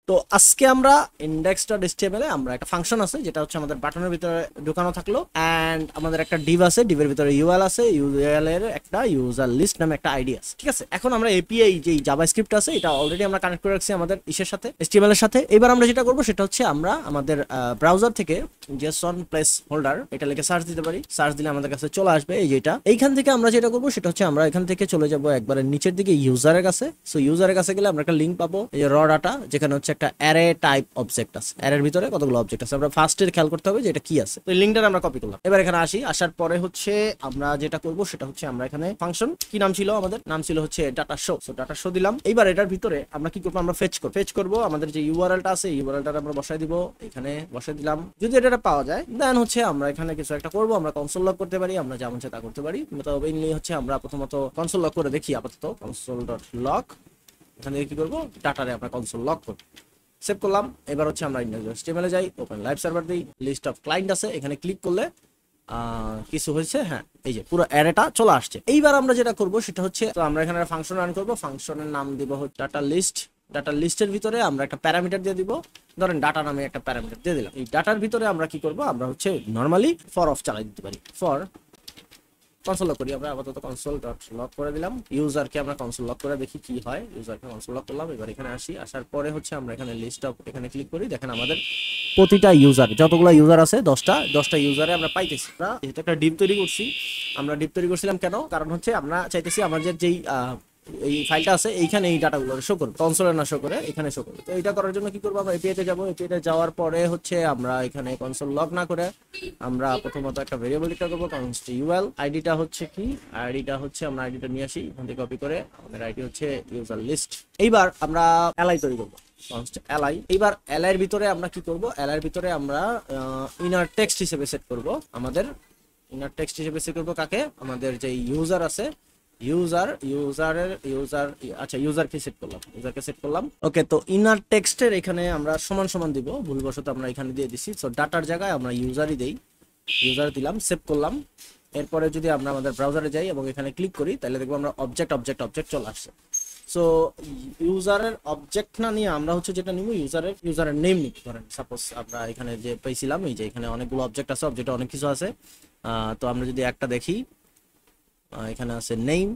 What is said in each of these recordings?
তো আজকে আমরা index.html এ আমরা একটা ফাংশন আছে যেটা হচ্ছে আমাদের বাটনের ভিতরে ঢোকানো থাকলো, এন্ড আমাদের একটা div আছে, ডিভের ভিতরে ইউএল আছে, ইউএল এর একটা ইউজার লিস্ট নামে একটা আইডি আছে। ঠিক আছে, এখন আমরা এপিআই যে জাভাস্ক্রিপ্ট আছে এটা অলরেডি আমরা কানেক্ট করে রাখছি আমাদের ইসের সাথে, HTML এর সাথে। এবার আমরা যেটা করব সেটা হচ্ছে আমরা আমাদের ব্রাউজার থেকে জেসন প্লেস হোল্ডার এটা লিখে সার্চ দিতে পারি। সার্চ দিলে আমাদের কাছে চলে আসবে এই যেটা। এইখান থেকে আমরা যেটা করব সেটা হচ্ছে আমরা এখান থেকে চলে যাব একবারে নিচের দিকে ইউজারের কাছে। সো ইউজারের কাছে গেলে আমরা একটা লিংক পাবো, এই যে র ডাটা, যেখানে হচ্ছে একটা অ্যারে টাইপ অবজেক্ট আছে। অ্যারের ভিতরে কতগুলো অবজেক্ট আছে, আমরা ফার্স্টের খেয়াল করতে হবে যে এটা কি আছে। তো এই লিংকটা আমরা কপি করলাম। এবার এখানে আসি, আসার পরে হচ্ছে আমরা যেটা করব সেটা হচ্ছে আমরা এখানে ফাংশন কি নাম ছিল, আমাদের নাম ছিল হচ্ছে data show. So data show দিলাম। এইবার এটার ভিতরে আমরা কি করব, আমরা ফেচ করব আমাদের যে ইউআরএলটা আছে, ইউআরএলটা আমরা বসাই দিব, এখানে বসাই দিলাম। যদি এটা পাওয়া যায় দেন হচ্ছে আমরা এখানে কিছু একটা করব, আমরা কনসোল লক করতে পারি, আমরা যেমন তা করতে পারি। তো মেইনলি হচ্ছে আমরা প্রথমত কনসোল লক করে দেখি। আপাতত console.log, এখানে কি করব, ডাটারে আমরা কনসোল লক করব, সেভ করলাম। এবার হচ্ছে আমরা index.html এ যাই, ওপেন লাইভ সার্ভার দিই, লিস্ট অফ ক্লায়েন্ট আছে, এখানে ক্লিক করলে কিছু হয়েছে, হ্যাঁ এই যে পুরো অ্যারেটা চলে আসছে। এইবার আমরা যেটা করব সেটা হচ্ছে, তো আমরা এখানে একটা ফাংশন রান করব, ফাংশনের নাম দিব হচ্ছে ডাটা লিস্ট। ডাটা লিস্টের ভিতরে আমরা একটা প্যারামিটার দিয়ে দিব, ধরেন ডাটা নামে একটা প্যারামিটার দিয়ে দিলাম। এই ডাটার ভিতরে আমরা কি করব, আমরা হচ্ছে নরমালি ফর অফ চালাই দিতে পারি। ফর কনসোল লক করি, আমরা আপাতত console.log করে দিলাম। ইউজারকে আমরা কনসোল লক করে দেখি কি হয়। ইউজারকে কনসোল লক করলাম। এবার এখানে আসি, আসার পরে হচ্ছে আমরা এখানে লিস্ট অফ, এখানে ক্লিক করি, দেখেন আমাদের প্রতিটা ইউজার, যতগুলো ইউজার আছে 10টা ইউজারে আমরা পাইতেছি। আমরা যেহেতু একটা ডিপ তৈরি করছি, আমরা ডিপ তৈরি করছিলাম কেন, কারণ হচ্ছে আমরা চাইতেছি আমাদের যেই এই ফাইলটা আছে এইখানে এই ডাটাগুলো শো করবে, কনসোলে না শো করে এখানে শো করবে। তো এটা করার জন্য কি করবো, আমরা এপিআই তে যাব। এপিআই তে যাওয়ার পরে হচ্ছে আমরা এখানে কনসোল লগ না করে আমরা প্রথমত একটা ভেরিয়েবল ডিক্লেয়ার করব, const ul। আইডিটা হচ্ছে কি, আইডিটা হচ্ছে আমরা আইডিটা নিয়ে আসি এখান থেকে কপি করে, আমাদের আইডি হচ্ছে ইউজার লিস্ট। এইবার আমরা এলআই তৈরি করব, const লি। এইবার এলআই এর ভিতরে আমরা কি করব, এলআই এর ভিতরে আমরা ইনার টেক্সট হিসেবে সেট করব, আমাদের ইনার টেক্সট হিসেবে সেট করব কাকে, আমাদের যে ইউজার আছে, ইউজারকে সেট করলাম। ওকে, তো ইনার টেক্সটের এখানে আমরা সমান সমান দিব, ভুলবশত আমরা এখানে দিয়ে দিছি। সো ডাটার জায়গায় আমরা ইউজারই দেই, ইউজার দিলাম, সেভ করলাম। এরপরে যদি আমরা আমাদের ব্রাউজারে যাই এবং এখানে ক্লিক করি, তাহলে দেখবো আমরা অবজেক্ট চলে আসছে। সো ইউজারের অবজেক্ট না নিয়ে আমরা হচ্ছে যেটা নিব, ইউজারের নেম নিব। ধরেন সাপোজ আমরা এখানে যে পেয়েছিলাম, এই যে এখানে অনেকগুলো অবজেক্ট আছে, অবজেক্টে অনেক কিছু আছে। তো আমরা যদি একটা দেখি, এখানে আছে নেম,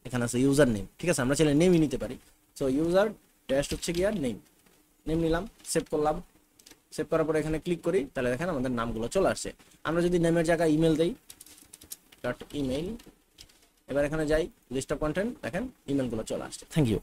এখানে আছে ইউজার নেম। ঠিক আছে, আমরা চাইলে নেমই নিতে পারি। সো ইউজার ড্যাশ হচ্ছে কি আর নেম নিলাম, সেভ করলাম। সেভ করার পরে এখানে ক্লিক করি, তাহলে দেখেন আমাদের নামগুলো চলে আসছে। আমরা যদি নেমের জায়গায় ইমেল দেই, ডট ইমেল, এবার এখানে যাই লিস্ট অফ কন্টেন্ট, দেখেন ইমেলগুলো চলে আসছে। Thank you.